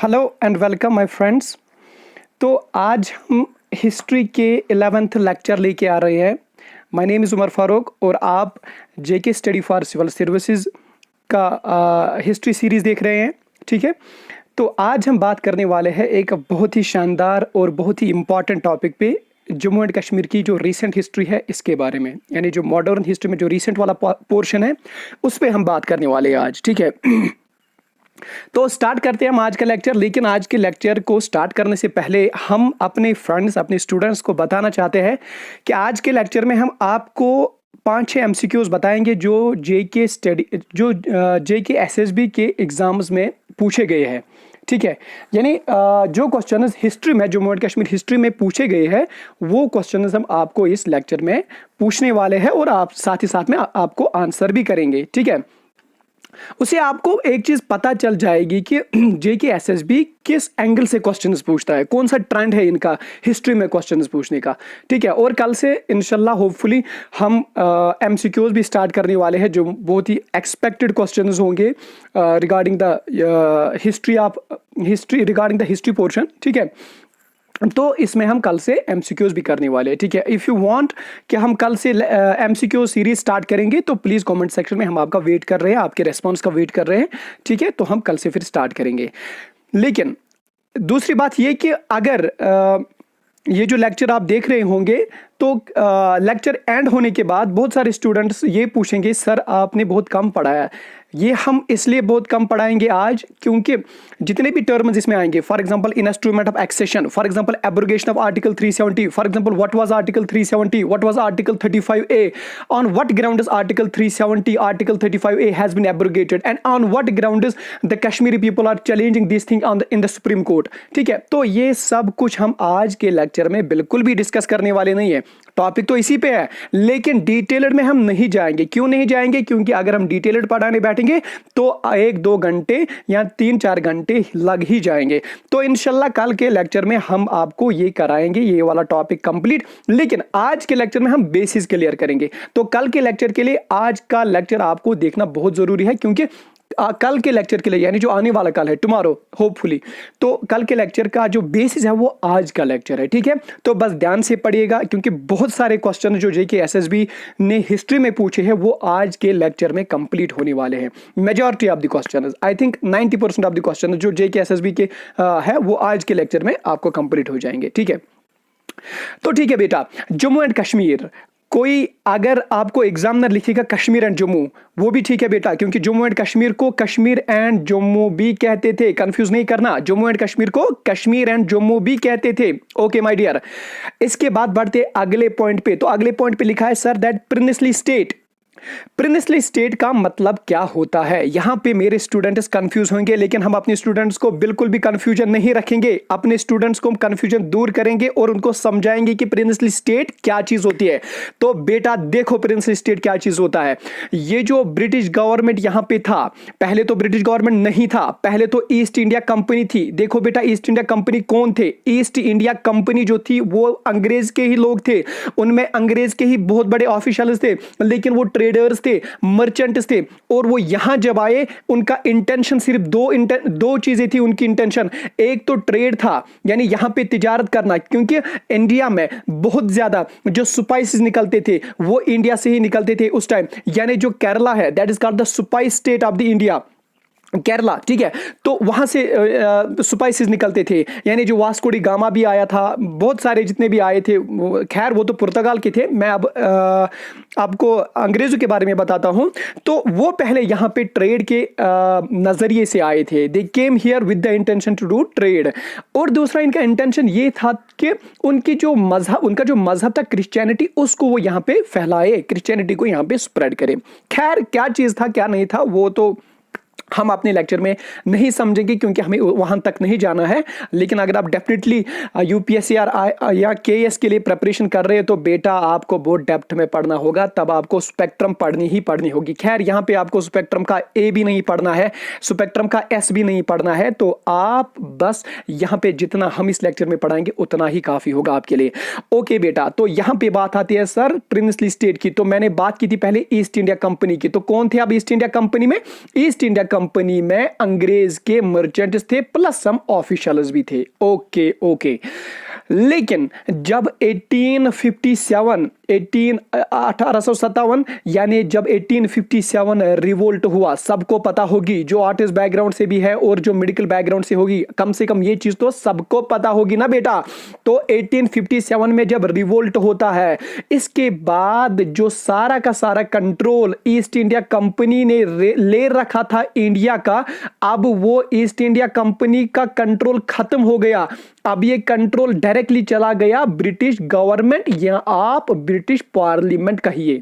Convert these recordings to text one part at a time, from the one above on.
Hello and welcome my friends. तो आज हम हिस्ट्री के 11th लेक्चर लेके आ रहे हैं। My name is Umar Farooq और आप JK study for civil services का हिस्ट्री सीरीज़ देख रहे हैं। ठीक है, तो आज हम बात करने वाले हैं एक बहुत ही शानदार और बहुत ही इम्पॉर्टेंट टॉपिक पे, जम्मू एंड कश्मीर की जो रीसेंट हिस्ट्री है इसके बारे में, यानी जो मॉडर्न हिस्ट्री में जो रीसेंट वाला पोर्शन है उस पर हम बात करने वाले हैं आज। ठीक है, तो स्टार्ट करते हैं हम आज का लेक्चर। लेकिन आज के लेक्चर को स्टार्ट करने से पहले हम अपने फ्रेंड्स, अपने स्टूडेंट्स को बताना चाहते हैं कि आज के लेक्चर में हम आपको 5-6 एमसीक्यूज बताएंगे जो जेके एसएसबी के एग्जाम्स में पूछे गए हैं। ठीक है, यानी जो क्वेश्चन हिस्ट्री में, जम्मू एंड कश्मीर हिस्ट्री में पूछे गए हैं वो क्वेश्चन हम आपको इस लेक्चर में पूछने वाले हैं और आप साथ ही साथ में आपको आंसर भी करेंगे। ठीक है, उसे आपको एक चीज पता चल जाएगी कि जेके एसएसबी किस एंगल से क्वेश्चंस पूछता है, कौन सा ट्रेंड है इनका हिस्ट्री में क्वेश्चंस पूछने का। ठीक है, और कल से इंशाल्लाह होपफुली हम एमसीक्यूज भी स्टार्ट करने वाले हैं जो बहुत ही एक्सपेक्टेड क्वेश्चंस होंगे रिगार्डिंग द हिस्ट्री पोर्शन। ठीक है, तो इसमें हम कल से एमसीक्यूज भी करने वाले हैं। ठीक है, इफ़ यू वांट कि हम कल से एमसीक्यू सीरीज स्टार्ट करेंगे तो प्लीज़ कमेंट सेक्शन में हम आपका वेट कर रहे हैं, आपके रेस्पॉन्स का वेट कर रहे हैं। ठीक है, तो हम कल से फिर स्टार्ट करेंगे। लेकिन दूसरी बात ये कि अगर ये जो लेक्चर आप देख रहे होंगे तो लेक्चर एंड होने के बाद बहुत सारे स्टूडेंट्स ये पूछेंगे सर आपने बहुत कम पढ़ाया। ये हम इसलिए बहुत कम पढ़ाएंगे आज क्योंकि जितने भी टर्म्स इसमें आएंगे, for example instrument of accession, for example abrogation of article 370, for example what was article 370, what was article 35A, on what grounds article 370 article 35A has been abrogated and on what grounds the Kashmiri people are challenging this thing in the Supreme Court. ठीक है, तो ये सब कुछ हम आज के lecture में बिल्कुल भी डिस्कस करने वाले नहीं है। टॉपिक तो इसी पे है लेकिन डिटेल्ड में हम नहीं जाएंगे। क्यों नहीं जाएंगे? क्योंकि अगर हम डिटेल्ड पढ़ाने बैठेंगे तो 1-2 घंटे या 3-4 घंटे लग ही जाएंगे। तो इंशाल्लाह कल के लेक्चर में हम आपको ये कराएंगे, ये वाला टॉपिक कंप्लीट। लेकिन आज के लेक्चर में हम बेसिस क्लियर करेंगे। तो कल के लेक्चर के लिए आज का लेक्चर आपको देखना बहुत जरूरी है क्योंकि कल के लेक्चर के लिए, यानी जो आने वाला कल है टुमारो होपफुली, तो कल के लेक्चर का जो बेसिस है वो आज का लेक्चर है। ठीक है, तो बस ध्यान से पढ़िएगा क्योंकि बहुत सारे क्वेश्चन जो जेके एसएसबी ने हिस्ट्री में पूछे हैं वो आज के लेक्चर में कंप्लीट होने वाले हैं। Majority of the question, I think 90% of the question जो जेके एसएसबी के है वो आज के लेक्चर में आपको कंप्लीट हो जाएंगे। ठीक है, तो ठीक है बेटा, जम्मू एंड कश्मीर, कोई अगर आपको एग्जामिनर लिखेगा कश्मीर एंड जम्मू वो भी ठीक है बेटा, क्योंकि जम्मू एंड कश्मीर को कश्मीर एंड जम्मू भी कहते थे। कंफ्यूज नहीं करना, जम्मू एंड कश्मीर को कश्मीर एंड जम्मू भी कहते थे। ओके माय डियर, इसके बाद बढ़ते अगले पॉइंट पे। तो अगले पॉइंट पे लिखा है sir that princely state. Princely state का मतलब क्या होता है? यहां पे मेरे स्टूडेंट्स कंफ्यूज होंगे, लेकिन हम अपने स्टूडेंट्स को बिल्कुल भी कंफ्यूजन नहीं रखेंगे। अपने स्टूडेंट्स को हम कंफ्यूजन दूर करेंगे और उनको समझाएंगे कि प्रिंसली स्टेट क्या चीज होती है। तो बेटा देखो प्रिंसली स्टेट क्या चीज होता है। ये जो ब्रिटिश गवर्नमेंट यहां पे था, पहले तो ब्रिटिश गवर्नमेंट नहीं था, पहले तो ईस्ट इंडिया कंपनी थी। देखो बेटा ईस्ट इंडिया कंपनी कौन थे? ईस्ट इंडिया कंपनी जो थी वो अंग्रेज के ही लोग थे, उनमें अंग्रेज के ही बहुत बड़े ऑफिशियल्स थे, लेकिन वो ट्रेडर्स थे, मर्चेंट्स थे। और वो यहां जब आए उनका इंटेंशन सिर्फ दो चीजें थी उनकी इंटेंशन। एक तो ट्रेड था, यानी यहां पे तिजारत करना, क्योंकि इंडिया में बहुत ज्यादा जो स्पाइसेस निकलते थे वो इंडिया से ही निकलते थे उस टाइम। यानी जो केरला है that is called the spice state of the India, Kerala. ठीक है, तो वहां से स्पाइसेस निकलते थे। यानी जो वास्को डी गामा भी आया था, बहुत सारे जितने भी आए थे, खैर वो तो पुर्तगाल के थे, मैं अब आपको अंग्रेजों के बारे में बताता हूं। तो वो पहले यहां पे ट्रेड के नजरिए से आए थे। They came here with the intention to do trade. और दूसरा इनका इंटेंशन ये था कि उनका जो मजहब था क्रिश्चियनिटी, उसको वो यहां पे फैलाए, क्रिश्चियनिटी को यहां पे स्प्रेड करे। खैर क्या चीज था क्या नहीं था वो तो हम अपने लेक्चर में नहीं समझेंगे क्योंकि हमें वहां तक नहीं जाना है। लेकिन अगर आप डेफिनेटली यूपीएससी या केएस के लिए प्रिपरेशन कर रहे हैं तो बेटा आपको बहुत डेप्थ में पढ़ना होगा, तब आपको स्पेक्ट्रम पढ़नी ही पढ़नी होगी। खैर यहाँ पे आपको स्पेक्ट्रम का ए भी नहीं पढ़ना है, स्पेक्ट्रम का एस भी नहीं पढ़ना है, तो आप बस यहाँ पे जितना हम इस लेक्चर में पढ़ाएंगे उतना ही काफी होगा आपके लिए। ओके बेटा, तो यहाँ पे बात आती है सर प्रिंसली स्टेट की। तो मैंने बात की थी पहले ईस्ट इंडिया कंपनी की। तो कौन थे आप ईस्ट इंडिया कंपनी में? ईस्ट इंडिया कंपनी में अंग्रेज के मर्चेंट्स थे प्लस सम ऑफिशियल्स भी थे। Okay okay. लेकिन जब 1857 यानी जब 1857 रिवोल्ट हुआ, सबको पता होगी, जो आर्टिस्ट बैकग्राउंड से भी है और जो मेडिकल बैकग्राउंड से होगी, कम से कम ये चीज तो सबको पता होगी ना बेटा। तो 1857 में जब रिवोल्ट होता है, इसके बाद जो सारा का सारा कंट्रोल ईस्ट इंडिया कंपनी ने ले रखा था इंडिया का, अब वो ईस्ट इंडिया कंपनी का कंट्रोल खत्म हो गया। अब ये कंट्रोल डायरेक्टली चला गया ब्रिटिश गवर्नमेंट या आप ब्रिटिश पार्लियामेंट कहिए,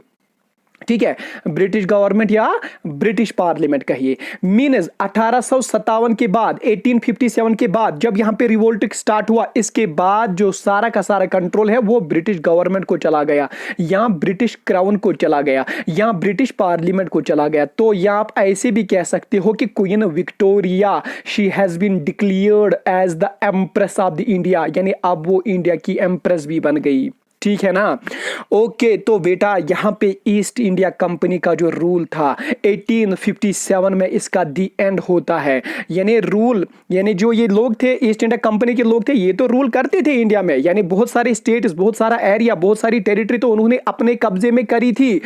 ठीक है, ब्रिटिश गवर्नमेंट या ब्रिटिश पार्लियामेंट कहिए। मीन्स 1857 के बाद, 1857 के बाद जब यहां पे रिवोल्ट स्टार्ट हुआ, इसके बाद जो सारा का सारा कंट्रोल है वो ब्रिटिश गवर्नमेंट को चला गया, यहां ब्रिटिश क्राउन को चला गया, यहां ब्रिटिश पार्लियामेंट को चला गया। तो यहां आप ऐसे भी कह सकते हो कि Queen Victoria she has been declared as the empress of the India, यानी अब वो इंडिया की एम्प्रेस भी बन गई, ठीक है ना। ओके, तो बेटा यहां पे ईस्ट इंडिया कंपनी का जो रूल था 1857 में इसका दी एंड होता है। यानी रूल, यानी जो ये लोग थे ईस्ट इंडिया कंपनी के लोग थे, ये तो रूल करते थे इंडिया में, यानी बहुत सारे स्टेट्स, बहुत सारा एरिया, बहुत सारी टेरिटरी तो उन्होंने अपने कब्जे में करी थी।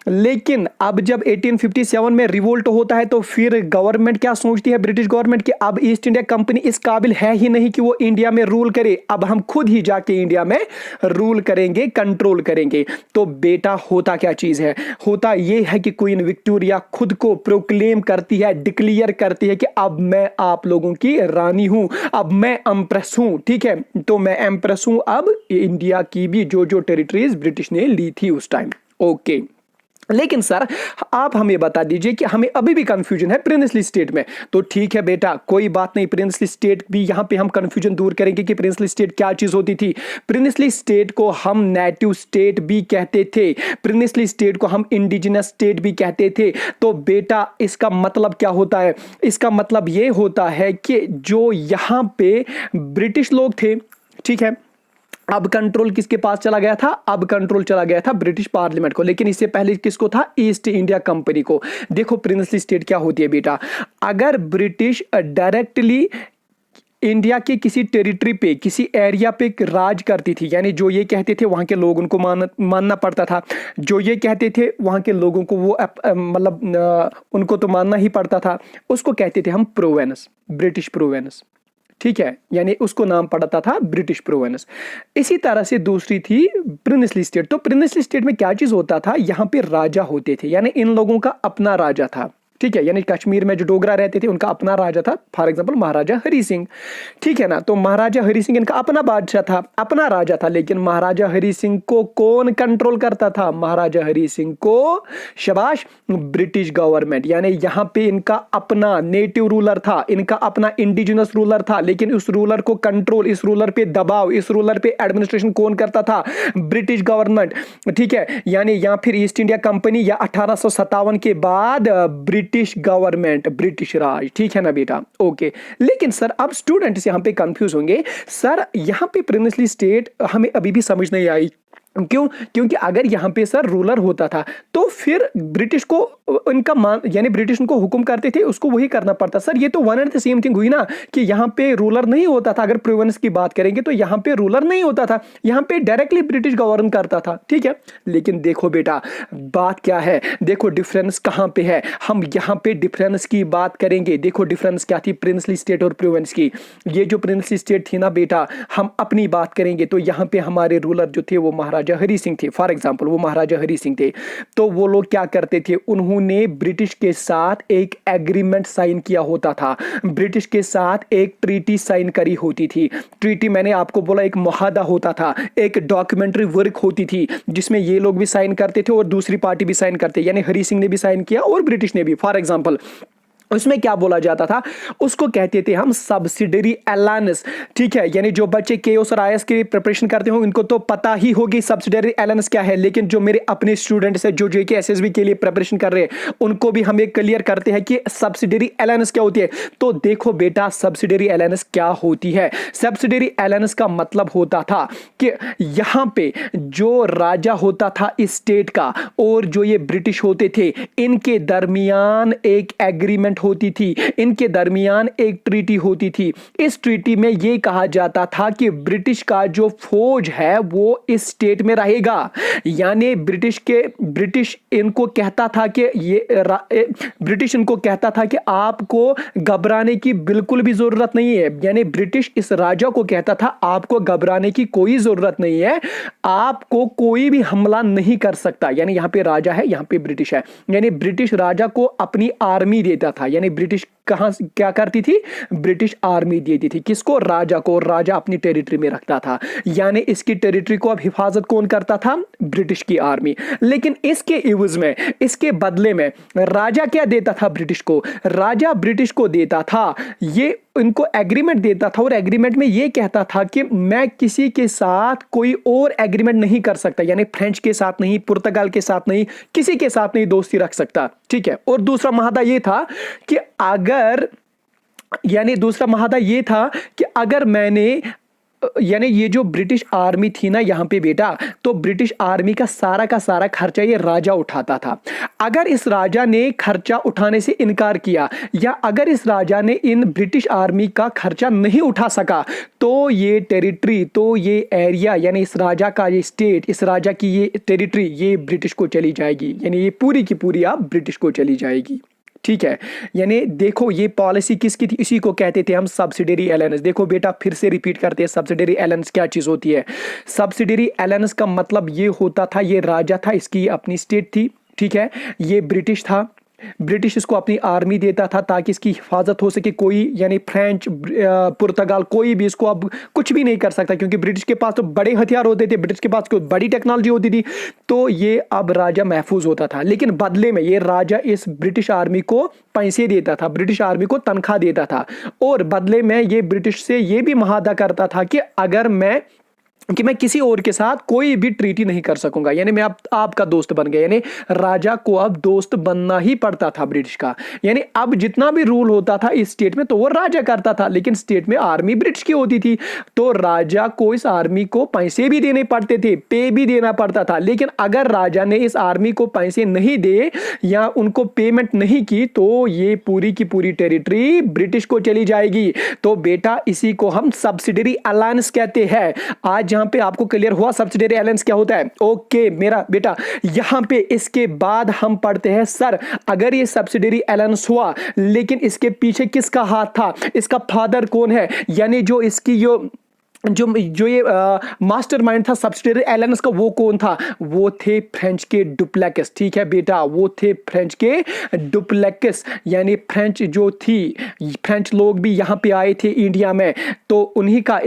लेकिन अब जब 1857 में रिवोल्ट होता है तो फिर गवर्नमेंट क्या सोचती है, ब्रिटिश गवर्नमेंट, कि अब ईस्ट इंडिया कंपनी इस काबिल है ही नहीं कि वो इंडिया में रूल करे, अब हम खुद ही जाके इंडिया में रूल करेंगे, कंट्रोल करेंगे। तो बेटा होता क्या चीज है, होता यह है कि क्वीन विक्टोरिया खुद को प्रोक्लेम करती है, डिक्लेयर करती है कि अब मैं आप लोगों की रानी हूं, अब मैं एम्प्रेस हूं, ठीक है। तो मैं एम्प्रेस हूं अब इंडिया की भी जो जो टेरिटरीज ब्रिटिश ने ली थी उस टाइम। ओके, लेकिन सर आप हमें बता दीजिए कि हमें अभी भी कंफ्यूजन है प्रिंसली स्टेट में। तो ठीक है बेटा, कोई बात नहीं, प्रिंसली स्टेट भी यहां पे हम कंफ्यूजन दूर करेंगे कि प्रिंसली स्टेट क्या चीज होती थी। प्रिंसली स्टेट को हम नेटिव स्टेट भी कहते थे, प्रिंसली स्टेट को हम इंडिजिनस स्टेट भी कहते थे। तो बेटा इसका मतलब क्या होता है, इसका मतलब यह होता है कि जो यहां पे ब्रिटिश लोग थे, ठीक है, अब कंट्रोल किसके पास चला गया था, अब कंट्रोल चला गया था ब्रिटिश पार्लियामेंट को, लेकिन इससे पहले किसको था, ईस्ट इंडिया कंपनी को। देखो प्रिंसली स्टेट क्या होती है बेटा, अगर ब्रिटिश डायरेक्टली इंडिया के किसी टेरिटरी पे, किसी एरिया पे राज करती थी, यानी जो ये कहते थे वहां के लोग उनको मानना पड़ता था, जो ये कहते थे वहां के लोगों को वो मतलब उनको तो मानना ही पड़ता था, उसको कहते थे हम प्रोवेंस, ब्रिटिश प्रोवेंस, ठीक है, यानी उसको नाम पड़ता था ब्रिटिश प्रोवेंस। इसी तरह से दूसरी थी प्रिंसली स्टेट। तो प्रिंसली स्टेट में क्या चीज होता था, यहां पे राजा होते थे, यानी इन लोगों का अपना राजा था, ठीक है, यानी कश्मीर में जो डोगरा रहते थे उनका अपना राजा था, फॉर एग्जांपल महाराजा हरि सिंह, ठीक है ना। तो महाराजा हरि सिंह इनका अपना बादशाह था, अपना राजा था, लेकिन महाराजा हरि सिंह को कौन कंट्रोल करता था, महाराजा हरि सिंह को शाबाश ब्रिटिश गवर्नमेंट, यानी यहां पे इनका अपना नेटिव रूलर था, इनका अपना इंडिजिनस रूलर था, लेकिन उस रूलर को कंट्रोल, इस रूलर पे दबाव, इस रूलर पे एडमिनिस्ट्रेशन कौन करता था, ब्रिटिश गवर्नमेंट, ठीक है। यानी या फिर ईस्ट इंडिया कंपनी या 1857 के बाद ब्रिटिश गवर्नमेंट, ब्रिटिश राज, ठीक है ना बेटा। ओके, लेकिन सर अब स्टूडेंट्स यहां पे कंफ्यूज होंगे, सर यहां पे प्रिंसली स्टेट हमें अभी भी समझ नहीं आई, क्यों, क्योंकि अगर यहां पे सर रूलर होता था तो फिर ब्रिटिश को इनका मान, यानी ब्रिटिश उनको हुक्म करते थे, उसको वही करना पड़ता। सर ये तो one and the same thing हुई ना, कि यहां पे रूलर नहीं होता था, अगर प्रोविंस की बात करेंगे तो यहां पे रूलर नहीं होता था, यहां पे डायरेक्टली ब्रिटिश गवर्न करता था, ठीक है। लेकिन देखो बेटा बात क्या है, देखो डिफरेंस कहां पे है, हम यहां पे डिफरेंस की बात करेंगे। देखो डिफरेंस क्या थी प्रिंसली स्टेट और प्रोविंस की। ये जो प्रिंसली स्टेट थी ना बेटा, हम अपनी बात करेंगे तो यहां पे हमारे रूलर जो थे वो महाराजा हरि सिंह थे, फॉर एग्जांपल वो महाराजा हरि सिंह थे। तो वो लोग क्या करते थे, उन्होंने ब्रिटिश के साथ एक एग्रीमेंट साइन किया होता था, ब्रिटिश के साथ एक ट्रीटी साइन करी होती थी। ट्रीटी मैंने आपको बोला एक मुआहदा होता था, एक डॉक्यूमेंट्री वर्क होती थी, जिसमें ये लोग भी साइन करते थे और दूसरी पार्टी भी साइन करते, यानी हरि सिंह ने भी साइन किया और ब्रिटिश ने भी। फॉर एग्जांपल उसमें क्या बोला जाता था, उसको कहते थे हम सब्सिडरी अलायंस, ठीक है। यानी जो बच्चे केओस और आईएएस की प्रिपरेशन करते हो इनको तो पता ही होगी सब्सिडरी अलायंस क्या है, लेकिन जो मेरे अपने स्टूडेंट्स हैं जो जेके एसएसबी के लिए प्रिपरेशन कर रहे हैं उनको भी हम एक क्लियर करते हैं कि सब्सिडरी अलायंस क्या होती है। तो देखो बेटा सब्सिडरी अलायंस क्या होती है, सब्सिडरी अलायंस का मतलब होता था कि यहां पे जो राजा होता था इस स्टेट का और जो ये ब्रिटिश होते थे, इनके दरमियान एक एग्रीमेंट एग्रीमेंट होती थी, इनके दरमियान एक ट्रीटी होती थी। इस ट्रीटी में यह कहा जाता था कि ब्रिटिश का जो फौज है वो इस स्टेट में रहेगा। यानी ब्रिटिश इनको कहता था कि ब्रिटिश इनको कहता था कि आपको घबराने की बिल्कुल भी जरूरत नहीं है। यानी ब्रिटिश इस राजा को कहता था आपको घबराने की कोई जरूरत नहीं है, आपको कोई भी हमला नहीं कर सकता। यानी यहां पे राजा है, यहां पे ब्रिटिश है। यानी ब्रिटिश राजा को अपनी आर्मी देता था। यानी ब्रिटिश कहां क्या करती थी? ब्रिटिश आर्मी देती थी किसको? राजा को। और राजा अपनी टेरिटरी में रखता था। यानी इसकी टेरिटरी को अब हिफाजत कौन करता था? ब्रिटिश की आर्मी। लेकिन इसके इवज में, इसके बदले में राजा क्या देता था ब्रिटिश को? राजा ब्रिटिश को देता था, ये इनको एग्रीमेंट देता था, और एग्रीमेंट में यह कहता था कि मैं किसी के साथ कोई और एग्रीमेंट नहीं कर सकता। यानी फ्रेंच के साथ नहीं, पुर्तगाल के साथ नहीं, किसी के साथ नहीं दोस्ती रख सकता। ठीक है। और दूसरा माहदा यह था कि अगर मैंने, यानी ये जो ब्रिटिश आर्मी थी ना यहां पे बेटा, तो ब्रिटिश आर्मी का सारा खर्चा ये राजा उठाता था। अगर इस राजा ने खर्चा उठाने से इनकार किया, या अगर इस राजा ने इन ब्रिटिश आर्मी का खर्चा नहीं उठा सका, तो ये टेरिटरी, तो ये एरिया, यानी इस राजा का ये स्टेट, इस राजा की ये टेरिटरी, ये ब्रिटिश को चली जाएगी। यानी ये पूरी की पूरी आप ब्रिटिश को चली जाएगी। ठीक है। यानी देखो ये पॉलिसी किसकी थी? इसी को कहते थे हम सब्सिडरी अलायंस। देखो बेटा फिर से रिपीट करते हैं, सब्सिडरी अलायंस क्या चीज होती है? सब्सिडरी अलायंस का मतलब ये होता था, ये राजा था, इसकी अपनी स्टेट थी। ठीक है। ये ब्रिटिश था, ब्रिटिश इसको अपनी आर्मी देता था ताकि इसकी हिफाजत हो सके। कोई यानी फ्रेंच, पुर्तगाल, कोई भी इसको अब कुछ भी नहीं कर सकता, क्योंकि ब्रिटिश के पास तो बड़े हथियार होते थे, ब्रिटिश के पास कोई बड़ी टेक्नोलॉजी होती थी, तो ये अब राजा महफूज होता था। लेकिन बदले में ये राजा इस ब्रिटिश आर्मी को पैसे देता था, ब्रिटिश आर्मी को तनख्वाह देता था, और बदले में ये ब्रिटिश से ये भी मुआहदा करता था कि अगर मैं किसी और के साथ कोई भी ट्रीटी नहीं कर सकूंगा। यानी मैं आपका दोस्त बन गया। यानी राजा को अब दोस्त बनना ही पड़ता था ब्रिटिश का। यानी अब जितना भी रूल होता था इस स्टेट में तो वो राजा करता था, लेकिन स्टेट में आर्मी ब्रिटिश की होती थी, तो राजा को इस आर्मी को पैसे भी देने पड़ते थे, पे भी देना पड़ता था। लेकिन अगर राजा ने इस आर्मी को पैसे नहीं दे या उनको पेमेंट नहीं की, तो ये पूरी की पूरी टेरिटरी ब्रिटिश को चली जाएगी। तो बेटा इसी को हम सब्सिडरी अलायंस कहते हैं। आज यहां पे आपको क्लियर हुआ सब्सिडरी अलायंस क्या होता है? ओके मेरा बेटा, यहां पे इसके बाद हम पढ़ते हैं सर अगर ये सब्सिडरी अलायंस हुआ, लेकिन इसके पीछे किसका हाथ था? इसका फादर कौन है? यानी जो इसकी जो ये मास्टरमाइंड था सब्सिडरी अलायंस का, वो कौन था? वो थे फ्रेंच के डुप्लेक्स। ठीक है बेटा, वो थे फ्रेंच के डुप्लेक्स। यानी फ्रेंच जो थी, फ्रेंच लोग भी यहाँ पे आए थे इंडिया में, तो उन्हीं का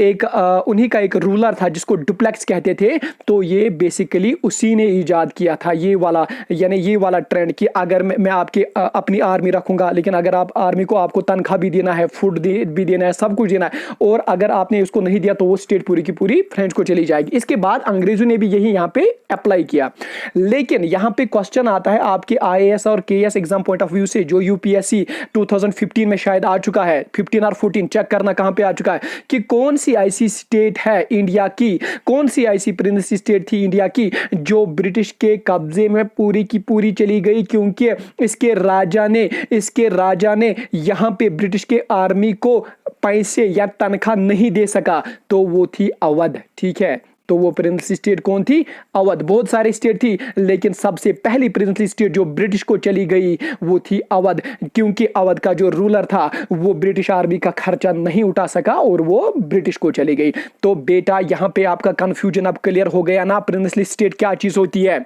एक रूलर था जिसको डुप्लेक्स कहते थे। तो ये बेसिकली उसी ने इजाद किया था ये वाला, यानी ये वाला ट्रेंड कि अगर मैं आपके अपनी आर्मी रखूंगा, लेकिन अगर आप आर्मी को आपको तनख्वाह भी देना है, फूड भी देना है, सब कुछ देना है, और अगर आपने उसको नहीं दिया तो वो स्टेट पूरी की पूरी फ्रेंच को चली जाएगी। इसके बाद अंग्रेजों ने भी यही यहां पे अप्लाई किया। लेकिन यहां पे क्वेश्चन आता है आपके आईएएस और KAS exam point of view से, जो यूपीएससी 2015 में शायद आ चुका है, 15 और 14 चेक करना कहां पे आ चुका है, कि कौन सी ऐसी स्टेट है इंडिया की, कौन सी ऐसी प्रिंसी स्टेट थी इंडिया की जो ब्रिटिश के कब्जे में पूरी की पूरी चली गई, क्योंकि इसके राजा ने यहां पे ब्रिटिश के आर्मी को पैसे या तनख्वाह नहीं दे सका, तो वो थी अवध। ठीक है, तो वो प्रिंसली स्टेट कौन थी? अवध। बहुत सारी स्टेट थी, लेकिन सबसे पहली प्रिंसली स्टेट जो ब्रिटिश को चली गई वो थी अवध, क्योंकि अवध का जो रूलर था वो ब्रिटिश आर्मी का खर्चा नहीं उठा सका और वो ब्रिटिश को चली गई। तो बेटा यहां पे आपका कंफ्यूजन अब क्लियर हो गया ना, प्रिंसली स्टेट क्या चीज होती है।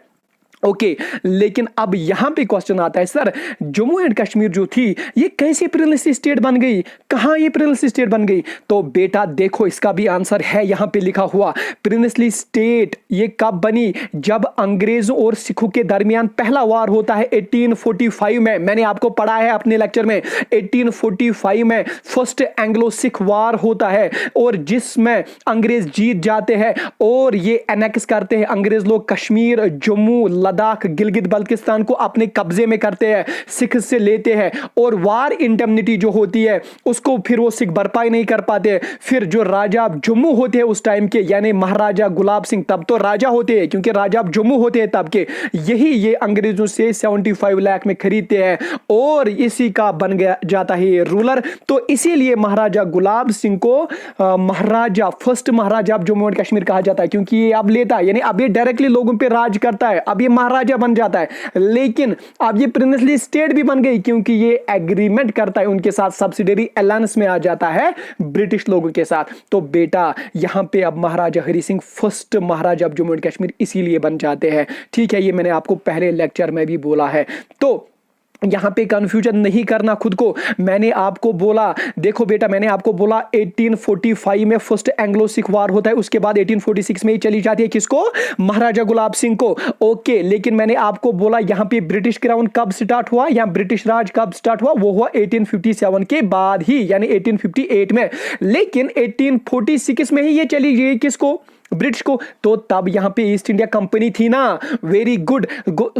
ओके, लेकिन अब यहां पे क्वेश्चन आता है सर जम्मू एंड कश्मीर जो थी ये कैसे प्रिंसली स्टेट बन गई, कहां ये प्रिंसली स्टेट बन गई? तो बेटा देखो इसका भी आंसर है यहां पे लिखा हुआ। प्रिंसली स्टेट ये कब बनी? जब अंग्रेजों और सिखों के दरमियान पहला वार होता है 1845 में। मैंने आपको पढ़ा है अपने लेक्चर में, 1845 में फर्स्ट एंग्लो सिख वार होता है, और जिसमें अंग्रेज जीत जाते हैं और ये एनेक्स करते हैं अंग्रेज लोग कश्मीर, जम्मू, लद्दाख गिलगित बल्तिस्तान को अपने कब्जे में करते हैं, सिख से लेते हैं, और वार इंडेमनिटी जो होती है उसको फिर वो सिख भरपाई नहीं कर पाते। फिर जो राजा जम्मू होते हैं उस टाइम के, यानी महाराजा गुलाब सिंह, तब तो राजा होते हैं क्योंकि राजा जम्मू होते हैं तब के, यही ये अंग्रेजों से 75 लाख में खरीदते हैं और इसी का बन गया जाता है ये रूलर। तो इसीलिए महाराजा गुलाब सिंह को Maharaja, first Maharaja of Jammu and Kashmir कहा जाता है, क्योंकि ये अब लेता है, यानी अब ये डायरेक्टली लोगों पे राज करता है, अब ये महाराजा बन जाता है। लेकिन अब ये प्रिंसली स्टेट भी बन गई क्योंकि ये एग्रीमेंट करता है उनके साथ, सब्सिडरी अलायंस में आ जाता है ब्रिटिश लोगों के साथ। तो बेटा यहां पे अब Maharaja Hari Singh first Maharaja of Jammu and Kashmir इसीलिए बन जाते हैं। ठीक है, ये मैंने आपको पहले लेक्चर में भी बोला है। तो यहां पे कंफ्यूजन नहीं करना खुद को। मैंने आपको बोला, देखो बेटा, मैंने आपको बोला 1845 में फर्स्ट एंग्लो सिख वार होता है, उसके बाद 1846 में ही चली जाती है किसको, महाराजा गुलाब सिंह को। ओके, लेकिन मैंने आपको बोला यहां पे ब्रिटिश क्राउन कब स्टार्ट हुआ या ब्रिटिश राज कब स्टार्ट हुआ, वो हुआ 1857 के बाद ही, यानी 1858 में। लेकिन 1846 में ही ये चली गई किसको, ब्रिटिश को। तो तब यहां पे ईस्ट इंडिया कंपनी थी ना, वेरी गुड।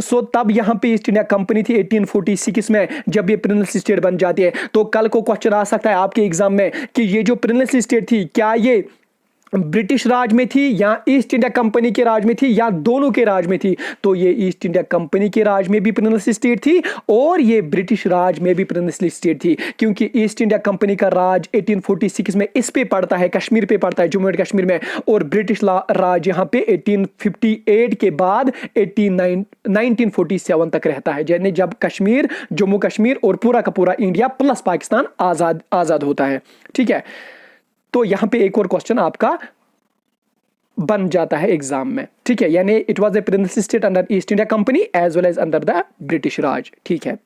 सो तब यहां पे ईस्ट इंडिया कंपनी थी 1846 में, जब ये प्रिंसली स्टेट बन जाती है। तो कल को क्वेश्चन आ सकता है आपके एग्जाम में कि ये जो प्रिंसली स्टेट थी क्या ये ब्रिटिश राज में थी या ईस्ट इंडिया कंपनी के राज में थी या दोनों के राज में थी। तो ये ईस्ट इंडिया कंपनी के राज में भी प्रिंसली स्टेट थी और ये ब्रिटिश राज में भी प्रिंसली स्टेट थी, क्योंकि ईस्ट इंडिया कंपनी का राज 1846 में इस पे पड़ता है, कश्मीर पे पड़ता है, जम्मू एंड कश्मीर में, और ब्रिटिश राज यहाँ पे 1858 के बाद 1947 तक रहता है, यानी जब कश्मीर, जम्मू कश्मीर और पूरा का पूरा इंडिया प्लस पाकिस्तान आजाद होता है। ठीक है, तो यहां पे एक और क्वेश्चन आपका बन जाता है एग्जाम में। ठीक है, यानी it was a princely state under East India Company as well as under the British Raj. ठीक है,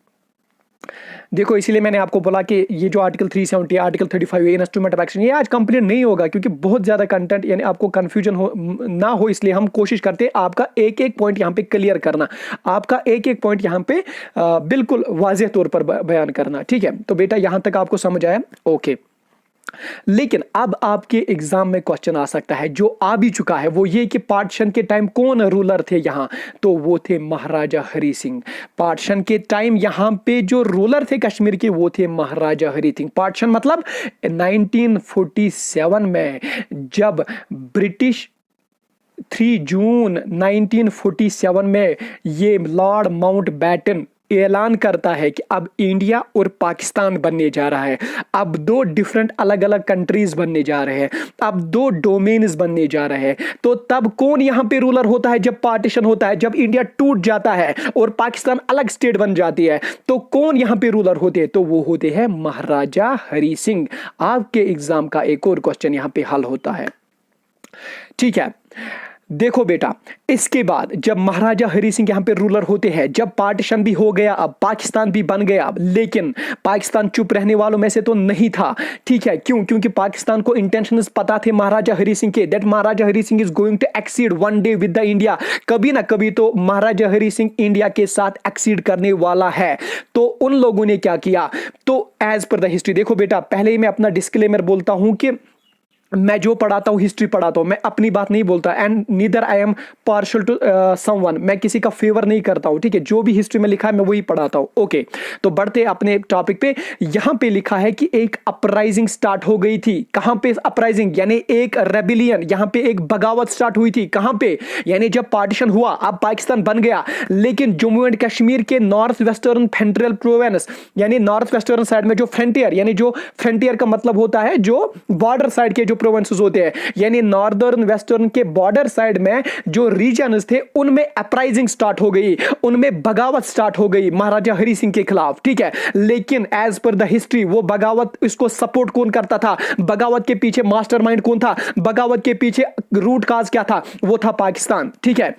देखो इसीलिए मैंने आपको बोला कि ये जो article 370, article 35 instrument of action, ये आज कंप्लीट नहीं होगा क्योंकि बहुत ज्यादा कंटेंट, यानी आपको कंफ्यूजन हो ना हो, इसलिए हम कोशिश करते हैं आपका एक एक पॉइंट यहाँ पे क्लियर करना, आपका एक एक पॉइंट यहाँ पे बिल्कुल वाज़ेह तौर पर बयान करना। ठीक है, तो बेटा यहां तक आपको समझ आया? ओके। लेकिन अब आपके एग्जाम में क्वेश्चन आ सकता है जो आ भी चुका है, वो ये कि पार्टीशन के टाइम कौन रूलर थे यहां, तो वो थे महाराजा हरि सिंह। पार्टीशन के टाइम यहां पे जो रूलर थे कश्मीर के वो थे महाराजा हरि सिंह। पार्टीशन मतलब 1947 में जब ब्रिटिश 3 जून 1947 में ये लॉर्ड माउंटबेटन ऐलान करता है कि अब इंडिया और पाकिस्तान बनने जा रहा है, अब 2 डिफरेंट अलग अलग कंट्रीज बनने जा रहे हैं, अब 2 डोमेन्स बनने जा रहे हैं। तो तब कौन यहां पे रूलर होता है जब पार्टीशन होता है, जब इंडिया टूट जाता है और पाकिस्तान अलग स्टेट बन जाती है, तो कौन यहां पे रूलर होते हैं, तो वो होते हैं महाराजा हरि सिंह। आपके एग्जाम का एक और क्वेश्चन यहां पे हल होता है। ठीक है, देखो बेटा, इसके बाद जब महाराजा हरि सिंह यहां पे रूलर होते हैं, जब पार्टीशन भी हो गया, अब पाकिस्तान भी बन गया, लेकिन पाकिस्तान चुप रहने वालों में से तो नहीं था। ठीक है, क्यों? क्योंकि पाकिस्तान को इंटेंशंस पता थे महाराजा हरि सिंह के, that Maharaja Hari Singh is going to accede one day with the India, कभी ना कभी तो महाराजा हरि सिंह इंडिया के साथ एक्सीड करने वाला है। तो उन लोगों ने क्या किया, तो एज पर द हिस्ट्री, देखो बेटा पहले ही मैं अपना डिस्क्लेमर बोलता हूं कि मैं जो पढ़ाता हूं हिस्ट्री पढ़ाता हूं, मैं अपनी बात नहीं बोलता, and neither I am partial two someone, मैं किसी का फेवर नहीं करता हूं। ठीक है, जो भी हिस्ट्री में लिखा है मैं वही पढ़ाता हूं। ओके, तो बढ़ते अपने टॉपिक पे। यहां पे लिखा है कि एक अपराइजिंग स्टार्ट हो गई थी। कहां पे अपराइजिंग, यानी एक रेबिलियन, यहां पे एक बगावत स्टार्ट हुई थी। कहां पे, यानी जब पार्टीशन हुआ, अब पाकिस्तान बन गया, लेकिन जम्मू एंड कश्मीर के नॉर्थ वेस्टर्न फ्रंटियर प्रोविंस, यानी नॉर्थ वेस्टर्न साइड में जो फ्रंटियर, यानी जो फ्रंटियर का मतलब होता है जो बॉर्डर साइड के जो प्रोविंसेस होते हैं, यानी नॉर्दर्न वेस्टर्न के बॉर्डर साइड में जो रीजन्स थे उनमें अपराइजिंग स्टार्ट हो गई, उनमें बगावत स्टार्ट हो गई महाराजा हरि सिंह के खिलाफ। ठीक है, लेकिन एज पर द हिस्ट्री वो बगावत, इसको सपोर्ट कौन करता था, बगावत के पीछे मास्टरमाइंड कौन था, बगावत के पीछे रूट काज क्या था, वो था पाकिस्तान। ठीक है,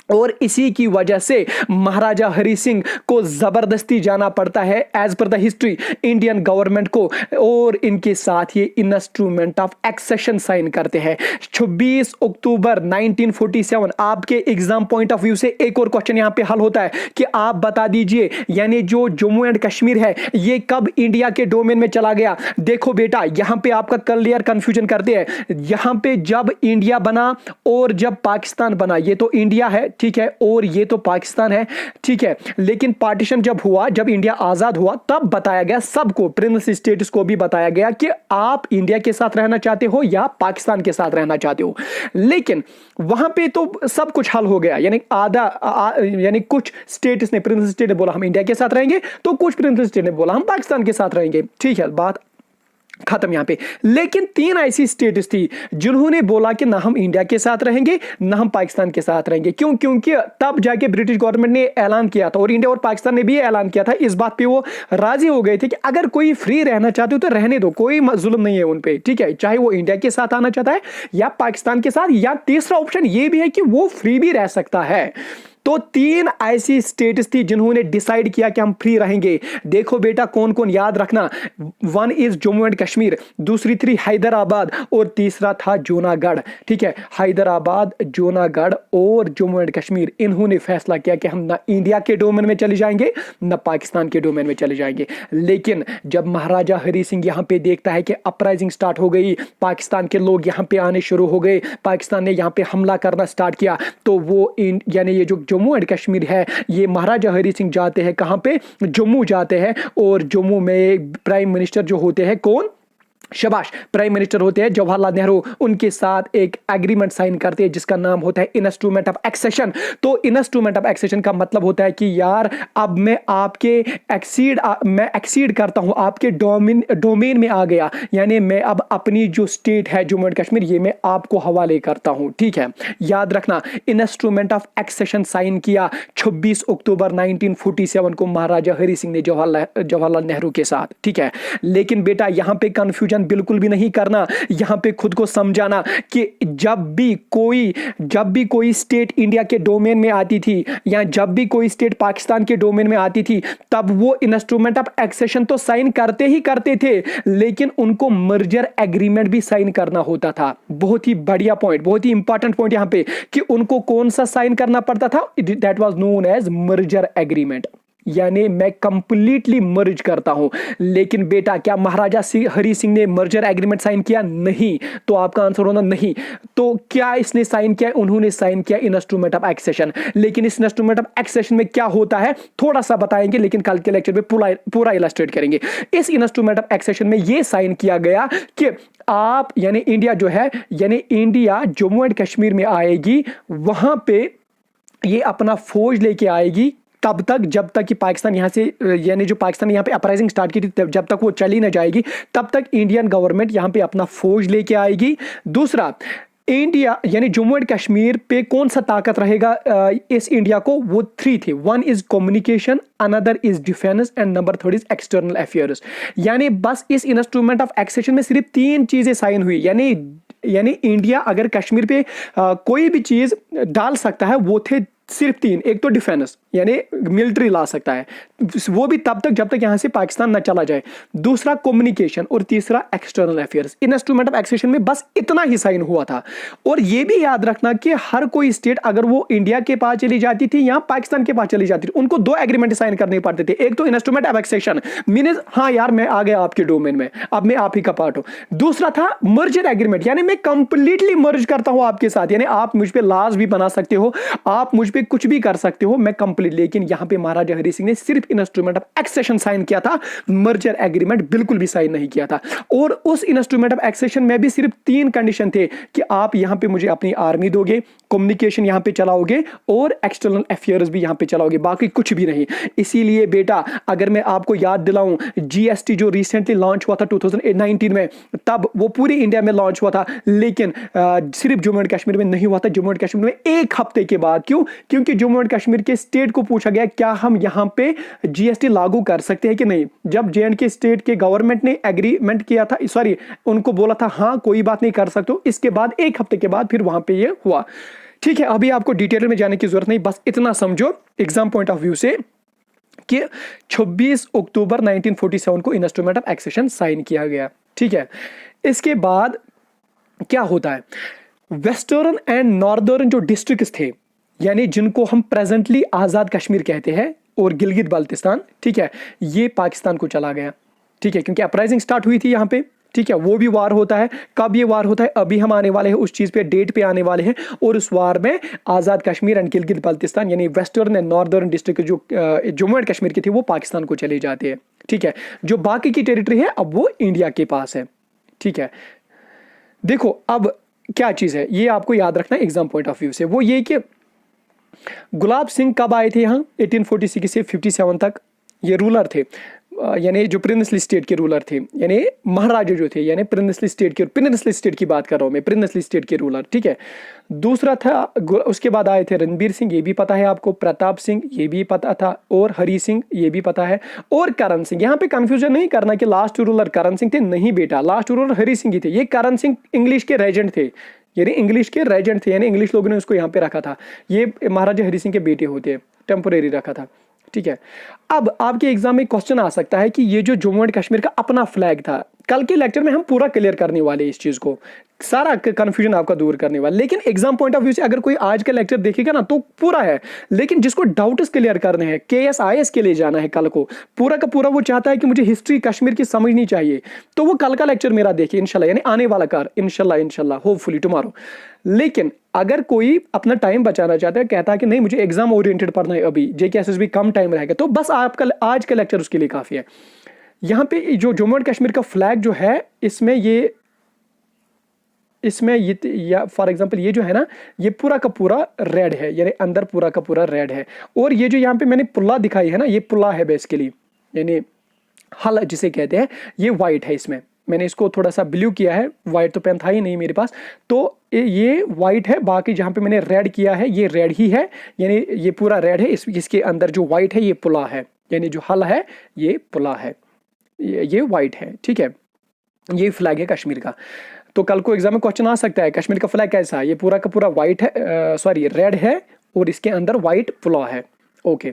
और इसी की वजह से महाराजा हरि सिंह को जबरदस्ती जाना पड़ता है as per the history Indian government को, और इनके साथ ये इंस्ट्रूमेंट ऑफ एक्सेशन साइन करते हैं 26 अक्टूबर 1947। आपके एग्जाम पॉइंट ऑफ व्यू से एक और क्वेश्चन यहां पे हल होता है कि आप बता दीजिए, यानी जो जम्मू एंड कश्मीर है ये कब इंडिया के डोमेन में चला गया। देखो बेटा, यहां पे आपका क्लियर कंफ्यूजन करते हैं, यहां पे जब इंडिया बना और जब पाकिस्तान बना, ये तो इंडिया है, ठीक है, और ये तो पाकिस्तान है, ठीक है। लेकिन पार्टीशन जब हुआ, जब इंडिया आजाद हुआ, तब बताया गया सबको, प्रिंस स्टेट्स को भी बताया गया कि आप इंडिया के साथ रहना चाहते हो या पाकिस्तान के साथ रहना चाहते हो। लेकिन वहां पे तो सब कुछ हल हो गया, यानी यानी कुछ स्टेट्स ने, प्रिंस स्टेट ने बोला हम इंडिया के साथ रहेंगे, तो कुछ प्रिंस स्टेट ने बोला हम पाकिस्तान के साथ रहेंगे, ठीक है, बात खत्म यहां पे। लेकिन 3 ऐसी स्टेट्स थी जिन्होंने बोला कि ना हम इंडिया के साथ रहेंगे ना हम पाकिस्तान के साथ रहेंगे। क्यों? क्योंकि तब जाके ब्रिटिश गवर्नमेंट ने ऐलान किया था, और इंडिया और पाकिस्तान ने भी ऐलान किया था, इस बात पे वो राजी हो गए थे कि अगर कोई फ्री रहना चाहते हो तो रहने दो, कोई जुल्म नहीं है उन पे, ठीक है, चाहे वो इंडिया के साथ आना चाहता है या पाकिस्तान के साथ, या तीसरा ऑप्शन ये भी है कि वो फ्री भी रह सकता है। तो 3 ऐसी स्टेट्स थी जिन्होंने डिसाइड किया कि हम फ्री रहेंगे। देखो बेटा कौन कौन, याद रखना, 1 इज जम्मू एंड कश्मीर, दूसरी थी हैदराबाद, और तीसरा था जूनागढ़, ठीक है। हैदराबाद, जूनागढ़ और जम्मू एंड कश्मीर, इन्होंने फैसला किया कि हम ना इंडिया के डोमेन में चले जाएंगे ना पाकिस्तान के डोमेन में चले जाएंगे। लेकिन जब महाराजा हरी सिंह यहां पे देखता है कि अपराइजिंग स्टार्ट हो गई, पाकिस्तान के लोग यहां पे आने शुरू हो गए, पाकिस्तान ने यहां पे हमला करना स्टार्ट किया, तो वो यानी ये जो जम्मू एंड कश्मीर है, ये महाराजा हरी सिंह जाते हैं कहां पे, जम्मू जाते हैं, और जम्मू में प्राइम मिनिस्टर जो होते हैं कौन, शाबाश, प्राइम मिनिस्टर होते हैं जवाहरलाल नेहरू, उनके साथ एक एग्रीमेंट साइन करते हैं जिसका नाम होता है इंस्ट्रूमेंट ऑफ एक्सेशन। तो इंस्ट्रूमेंट ऑफ एक्सेशन का मतलब होता है कि यार अब मैं आपके एक्सीड करता हूं, आपके डोमेन में आ गया, यानी मैं अब अपनी जो स्टेट है जम्मू एंड कश्मीर, ये मैं आपको हवाले करता हूं, ठीक है। याद रखना, इंस्ट्रूमेंट ऑफ एक्सेशन साइन किया 26 अक्टूबर 1947 को महाराजा हरी सिंह ने जवाहरलाल नेहरू के साथ, ठीक है। लेकिन बेटा यहां पे कंफ्यूजन बिल्कुल भी नहीं करना, यहां पे खुद को समझाना कि जब भी कोई स्टेट इंडिया के डोमेन में आती थी या जब भी कोई स्टेट पाकिस्तान के डोमेन में आती थी, तब वो इंस्ट्रूमेंट ऑफ एक्सेशन तो साइन करते थे, लेकिन उनको मर्जर एग्रीमेंट भी साइन करना होता था। बहुत ही बढ़िया पॉइंट, बहुत ही इंपॉर्टेंट पॉइंट यहां पे, कि उनको कौन सा साइन करना पड़ता था, that was known as merger agreement, यानी मैं कंप्लीटली मर्ज करता हूं। लेकिन बेटा क्या महाराजा हरी सिंह ने मर्जर एग्रीमेंट साइन किया? नहीं। तो आपका आंसर होना नहीं। तो क्या इसने साइन किया? उन्होंने साइन किया इंस्ट्रूमेंट ऑफ एक्सेशन। लेकिन इस इंस्ट्रूमेंट ऑफ एक्सेशन में क्या होता है थोड़ा सा बताएंगे, लेकिन कल के लेक्चर में पूरा इलस्ट्रेट करेंगे। इस इंस्ट्रूमेंट ऑफ एक्सेशन में यह साइन किया गया कि आप यानी इंडिया जो है, यानी इंडिया जम्मू एंड कश्मीर में आएगी, वहां पे ये अपना फौज लेके आएगी तब तक जब तक कि पाकिस्तान यहां से, यानी जो पाकिस्तान ने यहां पे अपराइजिंग स्टार्ट की थी, जब तक वो चली न जाएगी तब तक इंडियन गवर्नमेंट यहां पे अपना फौज लेके आएगी। दूसरा, इंडिया यानी जम्मू एंड कश्मीर पे कौन सा ताकत रहेगा इस इंडिया को? वो 3 थे। 1 is communication, another is defence and number 3 is external affairs. यानी बस इस इंस्ट्रूमेंट ऑफ एक्सेशन में सिर्फ 3 चीजें साइन हुई, यानी इंडिया अगर कश्मीर पे कोई भी चीज डाल सकता है, वो थे सिर्फ 3। एक तो डिफेंस यानी मिलिट्री ला सकता है, वो भी तब तक जब तक यहां से पाकिस्तान न चला जाए। दूसरा कम्युनिकेशन, और तीसरा external affairs. Instrument of accession में बस इतना ही साइन हुआ था। और ये भी याद रखना कि हर कोई स्टेट अगर वो इंडिया के पास चली जाती थी या पाकिस्तान के पास चली जाती थी, उनको 2 एग्रीमेंट साइन करने पड़ते थे। एक तो इंस्ट्रूमेंट ऑफ एक्सेशन, मींस हाँ यार मैं आ गया आपके डोमेन में, अब मैं आप ही का पार्ट हूं। दूसरा था मर्जर एग्रीमेंट, यानी मैं कंप्लीटली मर्ज करता हूं आपके साथ, यानी आप मुझ पे लॉज भी बना सकते हो, आप मुझ पे कुछ भी कर सकते हो, मैं कंप्लीट। लेकिन यहां पे महाराजा हरी सिंह ने सिर्फ इंस्ट्रूमेंट ऑफ एक्सेशन साइन किया था, मर्जर एग्रीमेंट बिल्कुल भी साइन नहीं किया था। और उस इंस्ट्रूमेंट ऑफ एक्सेशन में भी सिर्फ 3 कंडीशन थे कि आप यहां पे मुझे अपनी आर्मी दोगे, कम्युनिकेशन यहां पे चलाओगे और एक्सटर्नल अफेयर्स भी यहां पे चलाओगे, बाकी कुछ भी नहीं। इसीलिए बेटा अगर मैं आपको याद दिलाऊं, जीएसटी जो रिसेंटली लॉन्च हुआ था 2019 में, तब वो पूरी इंडिया में लॉन्च हुआ था, लेकिन सिर्फ जम्मू एंड कश्मीर में नहीं हुआ था। जम्मू एंड कश्मीर में 1 हफ्ते के बाद। क्यों? क्योंकि जम्मू एंड कश्मीर के स्टेट को पूछा गया क्या हम यहां पे जीएसटी लागू कर सकते हैं कि नहीं। जब जेएंडके स्टेट के गवर्नमेंट ने एग्रीमेंट किया था, सॉरी उनको बोला था हाँ कोई बात नहीं कर सकते हो, इसके बाद 1 हफ्ते के बाद फिर वहां पे ये हुआ। ठीक है, अभी आपको डिटेल में जाने की जरूरत नहीं, बस इतना समझो एग्जाम पॉइंट ऑफ व्यू से कि 26 अक्टूबर 1947 को इंस्ट्रूमेंट ऑफ एक्सेशन साइन किया गया। ठीक है, इसके बाद क्या होता है, वेस्टर्न एंड नॉर्दर्न जो डिस्ट्रिक्ट्स थे, यानी जिनको हम प्रेजेंटली आजाद कश्मीर कहते हैं और गिलगित बाल्टिस्तान, ठीक है, ये पाकिस्तान को चला गया। ठीक है, क्योंकि अपराइजिंग स्टार्ट हुई थी यहां पे, ठीक है, वो भी वार होता है। कब ये वार होता है, अभी हम आने वाले हैं उस चीज पे, डेट पे आने वाले हैं। और उस वार में आजाद कश्मीर एंड गिलगित बल्तिस्तान यानी वेस्टर्न एंड नॉर्दर्न डिस्ट्रिक्ट जो जम्मू एंड कश्मीर की थी वो पाकिस्तान को चले जाते हैं। ठीक है, जो बाकी की टेरिटरी है अब वो इंडिया के पास है। ठीक है, देखो अब क्या चीज है ये आपको याद रखना एग्जाम पॉइंट ऑफ व्यू से, वो ये कि गुलाब सिंह कब आए थे यहाँ 1846 से 57 तक, ये रूलर थे, यानी जो प्रिंसली स्टेट के रूलर थे, यानी महाराजा जो थे, यानी प्रिंसली स्टेट की बात कर रहा हूं मैं, प्रिंसली स्टेट के रूलर। ठीक है, दूसरा था उसके बाद आए थे रणबीर सिंह, ये भी पता है आपको, प्रताप सिंह ये भी पता था, और हरि सिंह ये भी पता है, और करण सिंह। यहाँ पे कंफ्यूजन नहीं करना कि लास्ट रूलर करण सिंह थे, नहीं बेटा, लास्ट रूलर हरि सिंह ही थे। ये करण सिंह इंग्लिश के रेजेंट थे, यानी इंग्लिश के रेजेंट थे, यानी इंग्लिश लोगों ने उसको यहाँ पे रखा था। ये महाराजा हरि सिंह के बेटे होते हैं, टेम्पोरेरी रखा था। ठीक है, अब आपके एग्जाम में क्वेश्चन आ सकता है कि ये जो जम्मू एंड कश्मीर का अपना फ्लैग था, कल के लेक्चर में हम पूरा क्लियर करने वाले इस चीज को, सारा कंफ्यूजन आपका दूर करने वाले। लेकिन एग्जाम पॉइंट ऑफ व्यू से अगर कोई आज का लेक्चर देखेगा ना तो पूरा है, लेकिन जिसको डाउट्स क्लियर करने हैं, KS IS के लिए जाना है कल को, पूरा का पूरा वो चाहता है कि मुझे हिस्ट्री कश्मीर की समझनी चाहिए, तो वो कल का लेक्चर मेरा देखिए इंशाल्लाह, यानी आने वाला कार इंशाल्लाह होपफुली टुमारो। लेकिन अगर कोई अपना टाइम बचाना चाहता है, कहता है कि नहीं मुझे एग्जाम ओरिएंटेड पढ़ना है, अभी JK-SSB कम टाइम रहेगा, तो बस आपका आज का लेक्चर उसके लिए काफी है। यहाँ पे जो जम्मू एंड कश्मीर का फ्लैग जो है, इसमें ये या फॉर एग्जांपल ये जो है ना, ये पूरा का पूरा रेड है, यानी अंदर पूरा का पूरा रेड है। और ये जो यहाँ पे मैंने पुल्ला दिखाई है ना, ये पुल्ला है बेसिकली, यानी हल जिसे कहते हैं, ये वाइट है। इसमें मैंने इसको थोड़ा सा ब्लू किया है, व्हाइट तो पेन था ही नहीं मेरे पास, तो ये व्हाइट है। बाकी जहाँ पे मैंने रेड किया है ये रेड ही है, यानी ये पूरा रेड है। इसके अंदर जो व्हाइट है ये पुल्ला है, यानी जो हल है ये पुल्ला है, ये व्हाइट है। ठीक है, ये फ्लैग है कश्मीर का। तो कल को एग्जाम में क्वेश्चन आ सकता है कश्मीर का फ्लैग कैसा है, ये पूरा का पूरा व्हाइट है, सॉरी रेड है, और इसके अंदर व्हाइट पुल्ला है। ओके,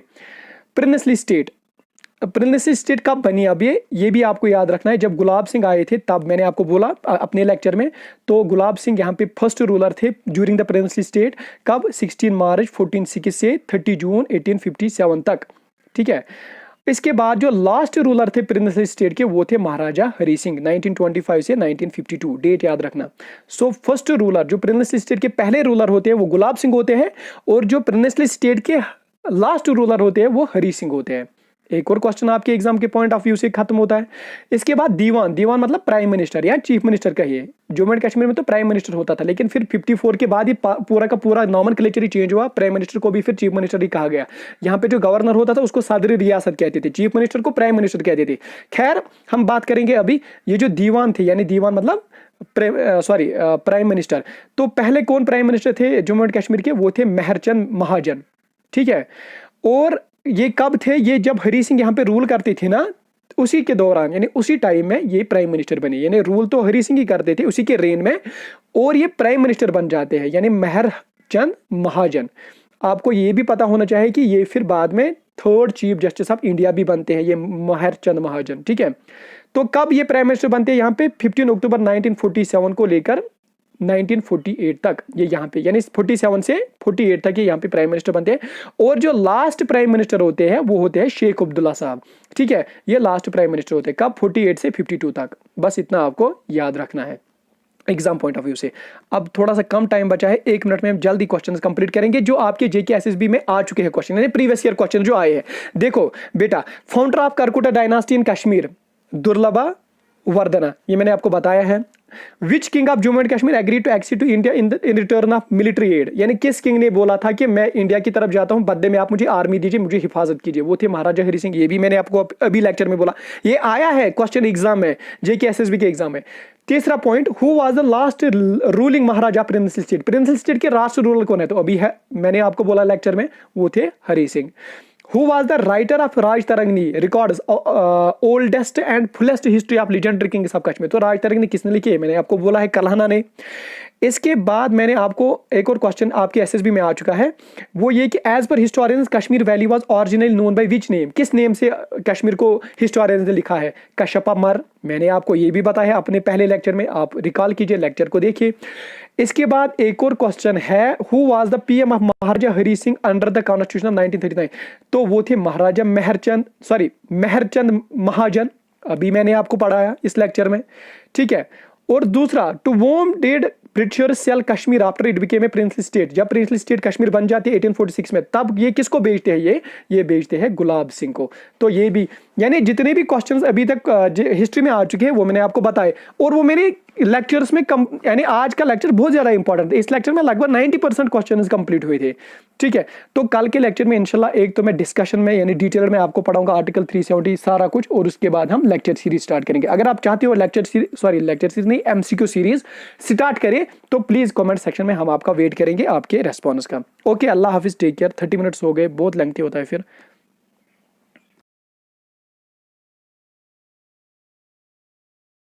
प्रिंसली स्टेट कब बनी, अब ये भी आपको याद रखना है। जब गुलाब सिंह आए थे तब मैंने आपको बोला अपने लेक्चर में, तो गुलाब सिंह यहाँ पे फर्स्ट रूलर थे ड्यूरिंग द प्रिंसली स्टेट। कब, 16 मार्च 1460 से 30 जून 1857 तक। ठीक है, इसके बाद जो लास्ट रूलर थे प्रिंसली स्टेट के वो थे महाराजा हरि सिंह, 1925 से 1952, डेट याद रखना। सो फर्स्ट रूलर जो प्रिंसली स्टेट के पहले रूलर होते हैं वो गुलाब सिंह होते हैं, और जो प्रिंसली स्टेट के लास्ट रूलर होते हैं वो हरि सिंह होते हैं। एक और क्वेश्चन आपके एग्जाम के पॉइंट ऑफ व्यू से खत्म होता है। इसके बाद दीवान मतलब प्राइम मिनिस्टर या चीफ मिनिस्टर कहिए। जम्मू एंड कश्मीर में तो प्राइम मिनिस्टर होता था, लेकिन फिर 54 के बाद ही पूरा का पूरा नॉमेनक्लेचर ही चेंज हुआ, प्राइम मिनिस्टर को भी फिर चीफ मिनिस्टर ही कहा गया। यहाँ पे जो गवर्नर होता था उसको सदर रियासत कहते थे, चीफ मिनिस्टर को प्राइम मिनिस्टर कहते थे। खैर हम बात करेंगे अभी ये जो दीवान थे, यानी दीवान मतलब प्राइम मिनिस्टर। तो पहले कौन प्राइम मिनिस्टर थे जम्मू एंड कश्मीर के, वो थे मेहरचंद महाजन। ठीक है, और ये कब थे, ये जब हरि सिंह यहाँ पे रूल करते थे ना, उसी के दौरान, यानी उसी टाइम में ये प्राइम मिनिस्टर बने। यानी रूल तो हरि सिंह ही करते थे उसी के रेन में, और ये प्राइम मिनिस्टर बन जाते हैं, यानी मेहरचंद महाजन। आपको ये भी पता होना चाहिए कि ये फिर बाद में third chief justice of India भी बनते हैं, ये मेहरचंद महाजन। ठीक है, तो कब ये प्राइम मिनिस्टर बनते हैं यहाँ पे, 15 अक्टूबर 1947 को लेकर 1948 तक, ये यहाँ पे, यानी 47 से 48 तक ये यहाँ पे प्राइम मिनिस्टर बनते हैं। और जो लास्ट प्राइम मिनिस्टर होते हैं वो होते हैं शेख अब्दुल्ला साहब। ठीक है, ये लास्ट प्राइम मिनिस्टर होते हैं कब, 48 से 52 तक। बस इतना आपको याद रखना है एग्जाम पॉइंट ऑफ व्यू से। अब थोड़ा सा कम टाइम बचा है, 1 मिनट में हम जल्दी क्वेश्चंस कंप्लीट करेंगे जो आपके JK-SSB में आ चुके हैं क्वेश्चन, यानी प्रीवियस ईयर क्वेश्चन जो आए हैं। देखो बेटा, founder of Karkota dynasty in Kashmir, Durlabha Vardhana, ये मैंने आपको बताया है। Which king of Jammu and Kashmir agree to accede to India in return of military aid, यानी किस किंग ने बोला था कि मैं इंडिया की तरफ जाता हूं, बदले में आप मुझे आर्मी दीजिए, मुझे हिफाजत कीजिए, वो थे महाराजा हरि सिंह। ये भी मैंने आपको अभी लेक्चर में बोला, ये आया है क्वेश्चन एग्जाम में, JK-SSB के एग्जाम में। तीसरा point, who was the last ruling Maharaja princely state, princely state के लास्ट रूलर कौन है, तो अभी है मैंने आपको बोला लेक्चर में, वो थे Hari Singh. Who was the writer of Raj Tarangni records oldest and fullest history of legendary kings of Kashmir, तो राज तरंगनी किसने लिखी है, मैंने आपको बोला है कल्हना ने। इसके बाद मैंने आपको एक और क्वेश्चन आपके SSB में आ चुका है, वो ये कि as per historians Kashmir valley was originally known by which name, किस नेम से कश्मीर को हिस्टोरियंस ने लिखा है, कश्यपा मर, मैंने आपको ये भी बताया है अपने पहले लेक्चर में, आप रिकॉल कीजिए, लेक्चर को देखिए। इसके बाद एक और क्वेश्चन है, who was the PM of Maharaja Hari Singh under the constitution of 1939, तो वो थे महाराजा मेहरचंद महाजन, अभी मैंने आपको पढ़ाया इस लेक्चर में, ठीक है। और दूसरा, to whom did Britishers sell Kashmir after it became a princely state, जब प्रिंसली स्टेट कश्मीर बन जाती है 1846 में, तब ये किसको बेचते हैं, ये बेचते हैं गुलाब सिंह को। तो ये भी, यानी जितने भी क्वेश्चंस अभी तक हिस्ट्री में आ चुके हैं वो मैंने आपको बताए, और वो मेरे लेक्चर्स में कम, यानी आज का लेक्चर बहुत ज्यादा इंपॉर्टेंट है, इस लेक्चर में लगभग 90% क्वेश्चन कंप्लीट हुए थे, ठीक है। तो कल के लेक्चर में इंशाल्लाह एक तो मैं डिस्कशन में यानी डिटेल में आपको पढ़ाऊंगा आर्टिकल 370 सारा कुछ, और उसके बाद हम लेक्चर सीरीज स्टार्ट करेंगे। अगर आप चाहते हो लेक्चर सीरीज नहीं, एमसीक्यू सीरीज स्टार्ट करें तो प्लीज कमेंट सेक्शन में हम आपका वेट करेंगे आपके रेस्पॉन्स का। ओके, अल्लाह हाफिज, टेक केयर। 30 मिनट्स हो गए, बहुत लेंथी होता है फिर।